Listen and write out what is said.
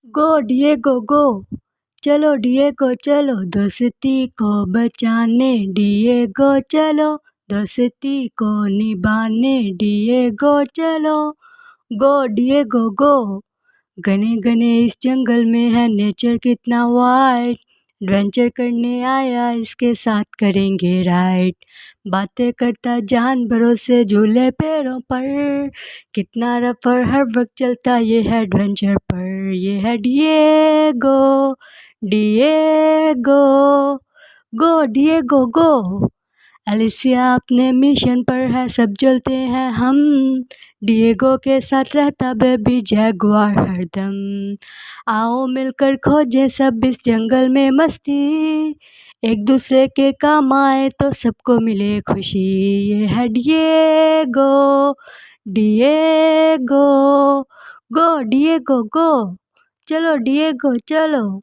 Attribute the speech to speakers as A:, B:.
A: गो Diego गो, चलो Diego चलो दोस्ती को बचाने, डिएगो चलो दोस्ती को निभाने, डिएगो चलो गो डिएगो गो। घने घने इस जंगल में है नेचर कितना वाइड, एडवेंचर करने आया इसके साथ करेंगे राइड। बातें करता जानवरों से झूले पेड़ों पर, कितना रफ और हर वक्त चलता ये है एडवेंचर पर। ये है डिएगो, डिएगो गो डिएगो गो। एलिसिया अपने मिशन पर है, सब चलते हैं हम, डिएगो के साथ रहता बेबी जैगुआर हरदम। आओ मिलकर खोजें सब इस जंगल में मस्ती, एक दूसरे के काम आए तो सबको मिले खुशी। ये है डिएगो, डिएगो गो डिएगो गो, चलो डिएगो चलो।